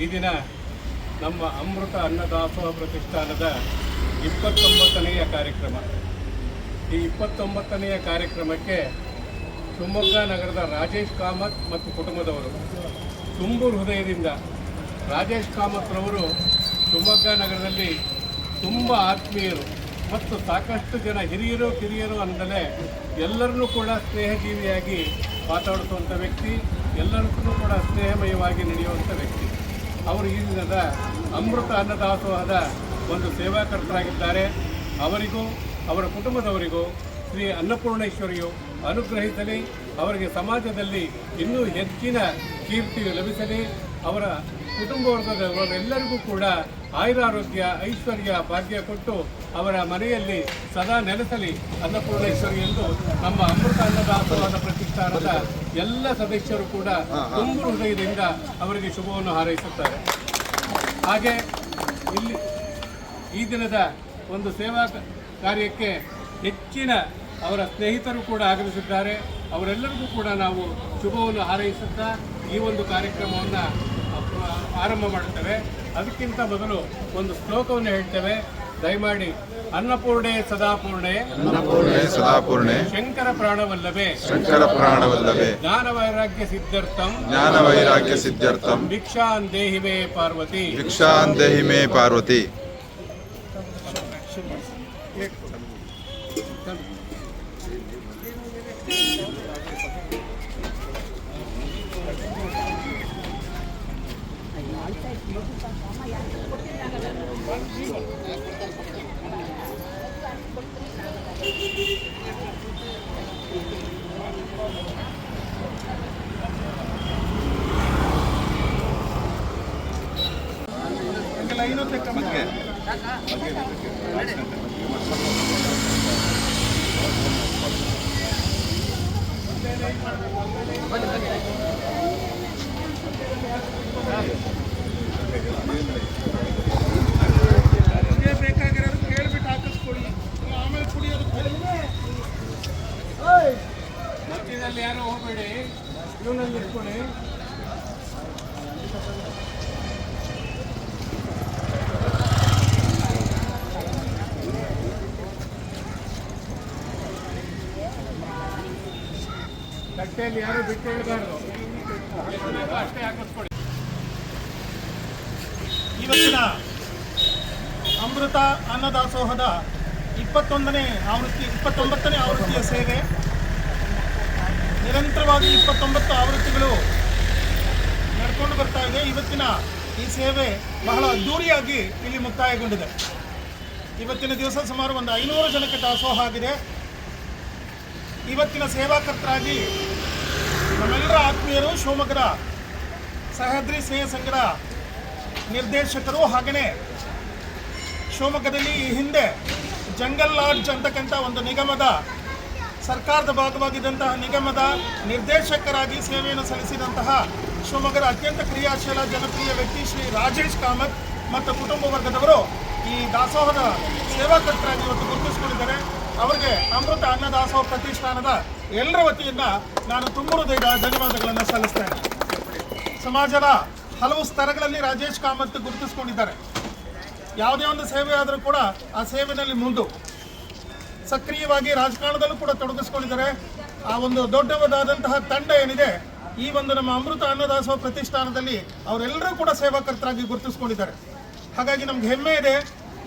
ಈ ದಿನ ನಮ್ಮ ಅಮೃತ ಅನ್ನದಾಸೋಹ ಪ್ರತಿಷ್ಠಾನದ 29ನೆಯ ಕಾರ್ಯಕ್ರಮ. ಈ 29ನೆಯ ಕಾರ್ಯಕ್ರಮಕ್ಕೆ ಶಿವಮೊಗ್ಗ ನಗರದ ರಾಜೇಶ್ ಕಾಮತ್ ಮತ್ತು ಕುಟುಂಬದವರು ತುಂಬು ಹೃದಯದಿಂದ, ರಾಜೇಶ್ ಕಾಮತ್ರವರು ಶಿವಮೊಗ್ಗ ನಗರದಲ್ಲಿ ತುಂಬ ಆತ್ಮೀಯರು ಮತ್ತು ಸಾಕಷ್ಟು ಜನ ಹಿರಿಯರು ಕಿರಿಯರು ಅಂದಲೇ ಎಲ್ಲರನ್ನೂ ಕೂಡ ಸ್ನೇಹಜೀವಿಯಾಗಿ ಮಾತಾಡಿಸುವಂಥ ವ್ಯಕ್ತಿ, ಎಲ್ಲರಿಗೂ ಕೂಡ ಸ್ನೇಹಮಯವಾಗಿ ನಡೆಯುವಂಥ ವ್ಯಕ್ತಿ. ಅವರು ಈ ದಿನದ ಅಮೃತ ಅನ್ನದಾಸೋಹದ ಒಂದು ಸೇವಾಕರ್ತರಾಗಿದ್ದಾರೆ. ಅವರಿಗೂ ಅವರ ಕುಟುಂಬದವರಿಗೂ ಶ್ರೀ ಅನ್ನಪೂರ್ಣೇಶ್ವರಿಯು ಅನುಗ್ರಹಿಸಲಿ, ಅವರಿಗೆ ಸಮಾಜದಲ್ಲಿ ಇನ್ನೂ ಹೆಚ್ಚಿನ ಕೀರ್ತಿ ಲಭಿಸಲಿ, ಅವರ ಕುಟುಂಬ ವರ್ಗದವರೆಲ್ಲರಿಗೂ ಕೂಡ ಆಯುರಾರೋಗ್ಯ ಐಶ್ವರ್ಯ ಭಾಗ್ಯ ಕೊಟ್ಟು ಅವರ ಮನೆಯಲ್ಲಿ ಸದಾ ನೆಲೆಸಲಿ ಅನ್ನಪೂರ್ಣೇಶ್ವರಿ ಎಂದು ನಮ್ಮ ಅಮೃತ ಅನ್ನದಾಸೋಹದ ಪ್ರತಿಷ್ಠಾನದ ಎಲ್ಲ ಸದಸ್ಯರು ಕೂಡ ತುಂಬು ಹೃದಯದಿಂದ ಅವರಿಗೆ ಶುಭವನ್ನು ಹಾರೈಸುತ್ತಾರೆ. ಹಾಗೆ ಇಲ್ಲಿ ಈ ದಿನದ ಒಂದು ಸೇವಾ ಕಾರ್ಯಕ್ಕೆ ಹೆಚ್ಚಿನ ಅವರ ಸ್ನೇಹಿತರು ಕೂಡ ಆಗಮಿಸಿದ್ದಾರೆ. ಅವರೆಲ್ಲರಿಗೂ ಕೂಡ ನಾವು ಶುಭವನ್ನು ಹಾರೈಸುತ್ತಾ ಈ ಒಂದು ಕಾರ್ಯಕ್ರಮವನ್ನು ಆರಂಭ ಮಾಡುತ್ತೇವೆ. ಅದಕ್ಕಿಂತ ಮೊದಲು ಒಂದು ಶ್ಲೋಕವನ್ನು ಹೇಳ್ತೇವೆ. ದಯಮಾಡಿ ಅನ್ನಪೂರ್ಣೆ ಸದಾಪೂರ್ಣೆ, ಅನ್ನಪೂರ್ಣೆ ಸದಾಪೂರ್ಣೆ, ಶಂಕರ ಪ್ರಾಣವಲ್ಲಭೆ, ಶಂಕರ ಪ್ರಾಣವಲ್ಲಭೆ, ಜ್ಞಾನ ವೈರಾಗ್ಯ ಸಿದ್ಧಾರ್ಥಂ, ಜ್ಞಾನ ವೈರಾಗ್ಯ ಸಿದ್ಧಾರ್ಥಂ, ಭಿಕ್ಷಾನ್ ದೇಹಿ ಮೇ ಪಾರ್ವತಿ, ಭಿಕ್ಷಾನ್ ದೇಹಿ ಮೇ ಪಾರ್ವತಿ. ಬೇಕಾಗಿರೋದು ಕೇಳ್ಬಿಟ್ಟು ಹಾಕಿಸ್ಕೊಳ್ಳಿ, ಆಮೇಲೆ ಕುಡಿಯೋದು ಮಧ್ಯದಲ್ಲಿ ಯಾರು ಹೋಗಬೇಡಿ, ಇವನಲ್ಲಿ ಇಟ್ಕೊಳ್ಳಿ. ಕಟ್ಟೆಯಲ್ಲಿ ಯಾರು ಬಿಟ್ಟು ಹೇಳಬಾರ್ದು, ಅಷ್ಟೇ ಹಾಕಿಸ್ಕೊಡಿ. ಇವತ್ತಿನ ಅಮೃತ ಅನ್ನದಾಸೋಹದ 29ನೇ ಆವೃತ್ತಿಯ ಸೇವೆ ನಿರಂತರವಾಗಿ 29 ಆವೃತ್ತಿಗಳು ನಡ್ಕೊಂಡು ಬರ್ತಾ ಇದೆ. ಇವತ್ತಿನ ಈ ಸೇವೆ ಬಹಳ ಅದ್ದೂರಿಯಾಗಿ ಇಲ್ಲಿ ಮುಕ್ತಾಯಗೊಂಡಿದೆ. ಇವತ್ತಿನ ದಿವಸ ಸುಮಾರು ಒಂದು 500 ಜನಕ್ಕೆ ದಾಸೋಹ ಆಗಿದೆ. ಇವತ್ತಿನ ಸೇವಾಕರ್ತರಾಗಿ ನಮ್ಮೆಲ್ಲರ ಆತ್ಮೀಯರು ಶಿವಮೊಗ್ಗದ ಸಹ್ಯಾದ್ರಿ ಸ್ನೇಹ ಸಂಘದ ನಿರ್ದೇಶಕರು, ಹಾಗೆಯೇ ಶಿವಮೊಗ್ಗದಲ್ಲಿ ಈ ಹಿಂದೆ ಜಂಗಲ್ ಲಾಡ್ಜ್ ಅಂತಕ್ಕಂಥ ಒಂದು ನಿಗಮದ ಸರ್ಕಾರದ ಭಾಗವಾಗಿದ್ದಂತಹ ನಿಗಮದ ನಿರ್ದೇಶಕರಾಗಿ ಸೇವೆಯನ್ನು ಸಲ್ಲಿಸಿದಂತಹ ಶಿವಮೊಗ್ಗದ ಅತ್ಯಂತ ಕ್ರಿಯಾಶೀಲ ಜನಪ್ರಿಯ ವ್ಯಕ್ತಿ ಶ್ರೀ ರಾಜೇಶ್ ಕಾಮತ್ ಮತ್ತು ಕುಟುಂಬ ವರ್ಗದವರು ಈ ದಾಸೋಹದ ಸೇವಾಕರ್ತರಾಗಿ ಇವತ್ತು ಗುರುತಿಸಿಕೊಂಡಿದ್ದಾರೆ. ಅವರಿಗೆ ಅಮೃತ ಅನ್ನದಾಸೋಹ ಪ್ರತಿಷ್ಠಾನದ ಎಲ್ಲರ ವತಿಯಿಂದ ನಾನು ತುಂಬ ಹೃದಯದ ಧನ್ಯವಾದಗಳನ್ನು ಸಲ್ಲಿಸ್ತೇನೆ. ಸಮಾಜದ ಹಲವು ಸ್ತರಗಳಲ್ಲಿ ರಾಜೇಶ್ ಕಾಮತ್ ಗುರುತಿಸಿಕೊಂಡಿದ್ದಾರೆ. ಯಾವುದೇ ಒಂದು ಸೇವೆ ಆದರೂ ಕೂಡ ಆ ಸೇವೆಯಲ್ಲಿ ಮುಂದೆ ಸಕ್ರಿಯವಾಗಿ ರಾಜಕಾರಣದಲ್ಲೂ ಕೂಡ ತೊಡಗಿಸ್ಕೊಂಡಿದ್ದಾರೆ. ಆ ಒಂದು ದೊಡ್ಡದಾದಂತಹ ತಂಡ ಏನಿದೆ, ಈ ಒಂದು ನಮ್ಮ ಅಮೃತ ಅನ್ನದಾಸೋಹ ಪ್ರತಿಷ್ಠಾನದಲ್ಲಿ ಅವರೆಲ್ಲರೂ ಕೂಡ ಸೇವಾಕರ್ತರಾಗಿ ಗುರುತಿಸ್ಕೊಂಡಿದ್ದಾರೆ. ಹಾಗಾಗಿ ನಮ್ಗೆ ಹೆಮ್ಮೆ ಇದೆ.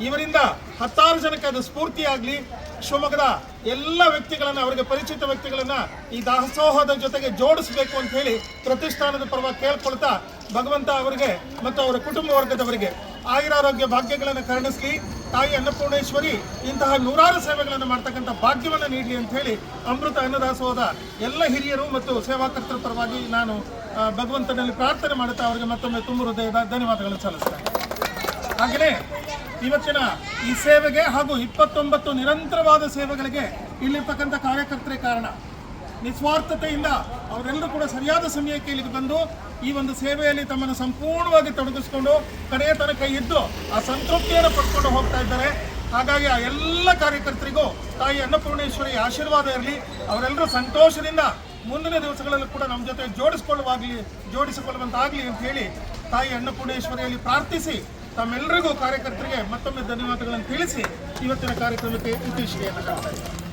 ಇವರಿಂದ 10 ಜನಕ್ಕೆ ಅದು ಸ್ಫೂರ್ತಿಯಾಗಲಿ. ಶಿವಮೊಗ್ಗದ ಎಲ್ಲ ವ್ಯಕ್ತಿಗಳನ್ನು, ಅವರಿಗೆ ಪರಿಚಿತ ವ್ಯಕ್ತಿಗಳನ್ನು ಈ ದಾಸೋಹದ ಜೊತೆಗೆ ಜೋಡಿಸಬೇಕು ಅಂತ ಹೇಳಿ ಪ್ರತಿಷ್ಠಾನದ ಪರವಾಗಿ ಕೇಳ್ಕೊಳ್ತಾ ಭಗವಂತ ಅವರಿಗೆ ಮತ್ತು ಅವರ ಕುಟುಂಬ ವರ್ಗದವರಿಗೆ ಆಯುರಾರೋಗ್ಯ ಭಾಗ್ಯಗಳನ್ನು ಕರುಣಿಸಲಿ. ತಾಯಿ ಅನ್ನಪೂರ್ಣೇಶ್ವರಿ ಇಂತಹ 100 ಸೇವೆಗಳನ್ನು ಮಾಡ್ತಕ್ಕಂಥ ಭಾಗ್ಯವನ್ನು ನೀಡಲಿ ಅಂತ ಹೇಳಿ ಅಮೃತ ಅನ್ನದಾಸೋಹದ ಎಲ್ಲ ಹಿರಿಯರು ಮತ್ತು ಸೇವಾಕರ್ತರ ಪರವಾಗಿ ನಾನು ಭಗವಂತನಲ್ಲಿ ಪ್ರಾರ್ಥನೆ ಮಾಡುತ್ತಾ ಅವರಿಗೆ ಮತ್ತೊಮ್ಮೆ ತುಂಬ ಹೃದಯದ ಧನ್ಯವಾದಗಳನ್ನು ಸಲ್ಲಿಸ್ತೇನೆ. ಹಾಗೆಯೇ ಇವತ್ತಿನ ಈ ಸೇವೆಗೆ ಹಾಗೂ 29 ನಿರಂತರವಾದ ಸೇವೆಗಳಿಗೆ ಇಲ್ಲಿರ್ತಕ್ಕಂಥ ಕಾರ್ಯಕರ್ತರೇ ಕಾರಣ. ನಿಸ್ವಾರ್ಥತೆಯಿಂದ ಅವರೆಲ್ಲರೂ ಕೂಡ ಸರಿಯಾದ ಸಮಯಕ್ಕೆ ಇಲ್ಲಿಗೆ ಬಂದು ಈ ಒಂದು ಸೇವೆಯಲ್ಲಿ ತಮ್ಮನ್ನು ಸಂಪೂರ್ಣವಾಗಿ ತೊಡಗಿಸಿಕೊಂಡು ಕಡೆಯ ತನಕ ಇದ್ದು ಆ ಸಂತೃಪ್ತಿಯನ್ನು ಪಡ್ಕೊಂಡು ಹೋಗ್ತಾ ಇದ್ದಾರೆ. ಹಾಗಾಗಿ ಆ ಎಲ್ಲ ಕಾರ್ಯಕರ್ತರಿಗೂ ತಾಯಿ ಅನ್ನಪೂರ್ಣೇಶ್ವರಿ ಆಶೀರ್ವಾದ ಇರಲಿ. ಅವರೆಲ್ಲರೂ ಸಂತೋಷದಿಂದ ಮುಂದಿನ ದಿವಸಗಳಲ್ಲೂ ಕೂಡ ನಮ್ಮ ಜೊತೆ ಜೋಡಿಸಿಕೊಳ್ಳುವಂತಾಗಲಿ ಅಂತ ಹೇಳಿ ತಾಯಿ ಅನ್ನಪೂರ್ಣೇಶ್ವರಿಯಲ್ಲಿ ಪ್ರಾರ್ಥಿಸಿ ತಮ್ಮೆಲ್ಲರಿಗೂ ಕಾರ್ಯಕರ್ತರಿಗೆ ಮತ್ತೊಮ್ಮೆ ಧನ್ಯವಾದಗಳನ್ನು ತಿಳಿಸಿ ಇವತ್ತಿನ ಕಾರ್ಯಕ್ರಮಕ್ಕೆ ಇತಿಶ್ರೀಯನ್ನು ಕಾಣ್ತಾ ಇದ್ದೀನಿ.